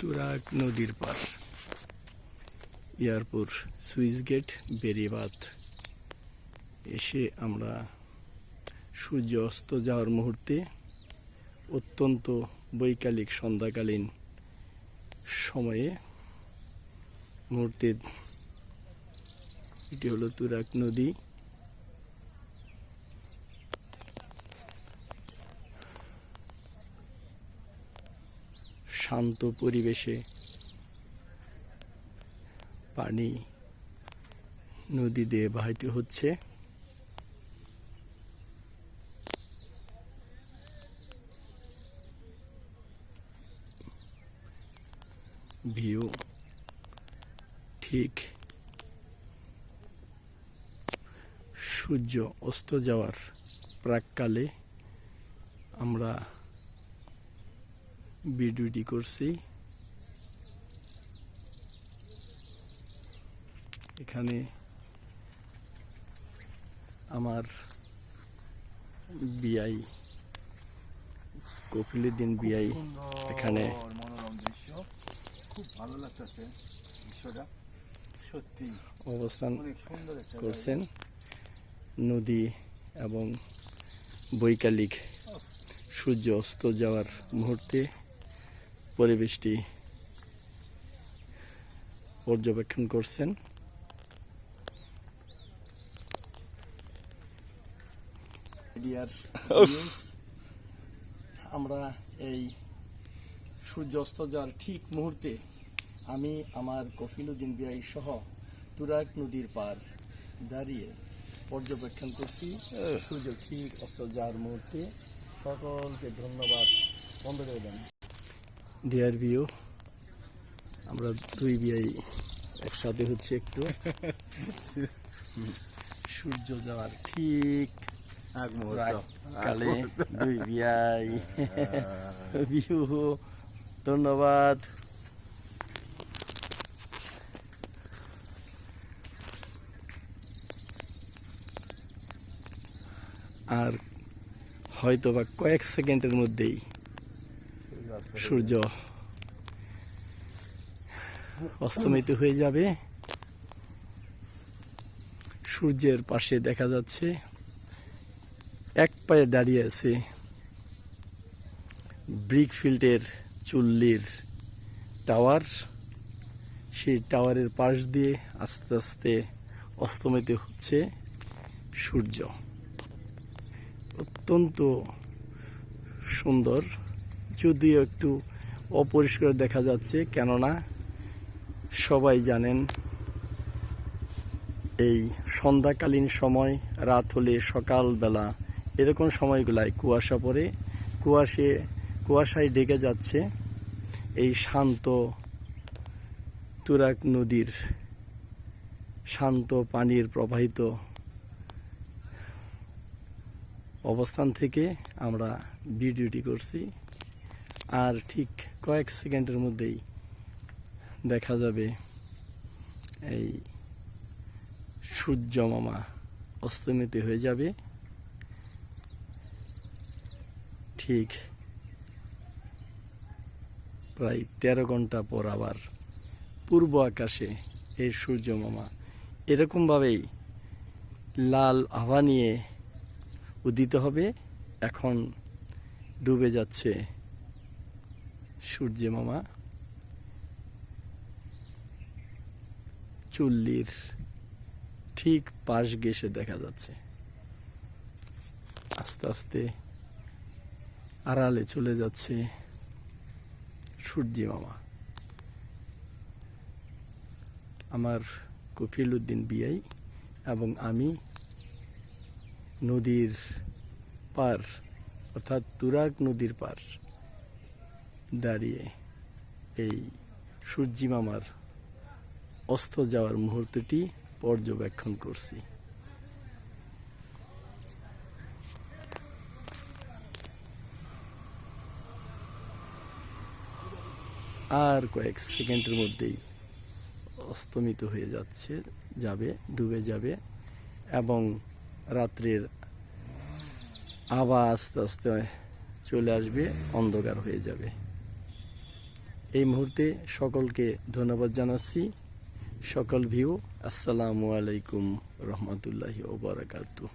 তুরাগ নদীর পার, Yarpur switch gate বেরিবাঁধ এসে আমরা সূর্য অস্ত যাওয়ার মুহূর্তে অত্যন্ত বৈকালিক সন্ধ্যাকালীন সময়ে মুহূর্তে এটি হলো তুরাগ নদী। শান্ত পরিবেশে পানি নদী দিয়ে বাহিত হচ্ছে। ভিউ ঠিক সূর্য অস্ত যাওয়ার প্রাককালে আমরা ভিডিওটি করছি। এখানে আমার বিআই কফিলুদ্দিন বিআই এখানে মনোরম দৃশ্য, খুব ভালো লাগতেছে দৃশ্যটা, সত্যি অবস্থান অনেক সুন্দর একটা করছেন। নদী এবং বৈকালিক সূর্য অস্ত যাওয়ার মুহূর্তে পরিবেশটি পর্যবেক্ষণ করছেন। আমরা এই সূর্য অস্ত যাওয়ার ঠিক মুহূর্তে আমি আমার কফিলুদ্দিন বিআই সহ তুরাগ নদীর পার দাঁড়িয়ে পর্যবেক্ষণ করছি সূর্য ঠিক অস্ত যাওয়ার মুহূর্তে। সকলকে ধন্যবাদ। বন্ধ করে দেন। ডিয়ার ভিউ, আমরা দুই বিআই একসাথে হচ্ছে একটু সূর্য যাওয়ার ঠিক কালে দুই বিআই ভিউ। ধন্যবাদ। আর হয়তো বা কয়েক সেকেন্ডের মধ্যেই সূর্য অস্তমিত হয়ে যাবে। সূর্যের পাশে দেখা যাচ্ছে এক পায়ে দাঁড়িয়ে আছে ব্রিকফিল্ডের চুল্লির টাওয়ার। সেই টাওয়ারের পাশ দিয়ে আস্তে আস্তে অস্তমিত হচ্ছে সূর্য। অত্যন্ত সুন্দর, যদিও একটু অপরিষ্কার দেখা যাচ্ছে, কেননা সবাই জানেন এই সন্ধ্যাকালীন সময়, রাত হলে সকালবেলা এরকম সময়গুলায় কুয়াশা পড়ে, কুয়াশায় ঢেকে যাচ্ছে এই শান্ত তুরাগ নদীর শান্ত পানির প্রবাহিত অবস্থান থেকে আমরা ভিডিওটি করছি। আর ঠিক কয়েক সেকেন্ডের মধ্যেই দেখা যাবে এই সূর্য মামা অস্তমিত হয়ে যাবে। ঠিক প্রায় 13 ঘন্টা পর আবার পূর্ব আকাশে এই সূর্য মামা এরকমভাবেই লাল আভা নিয়ে উদিত হবে। এখন ডুবে যাচ্ছে সূর্য মামা চুল্লির ঠিক পাশ ঘেঁষে দেখা যাচ্ছে। আস্তে আস্তে আড়ালে চলে যাচ্ছে সূর্য মামা। আমার কফিলুদ্দিন বিআই এবং আমি নদীর পার অর্থাৎ তুরাগ নদীর পার দাঁড়িয়ে এই সূর্য মামার অস্ত যাওয়ার মুহূর্তটি পর্যবেক্ষণ করছি। আর কয়েক সেকেন্ডের মধ্যেই অস্তমিত হয়ে যাবে, ডুবে যাবে এবং রাত্রির আভা আস্তে আস্তে চলে আসবে, অন্ধকার হয়ে যাবে। এই মুহূর্তে সকলকে ধন্যবাদ জানাচ্ছি। সকল ভিউ আসসালামু আলাইকুম রহমতুল্লাহি ওয়া বারাকাতুহু।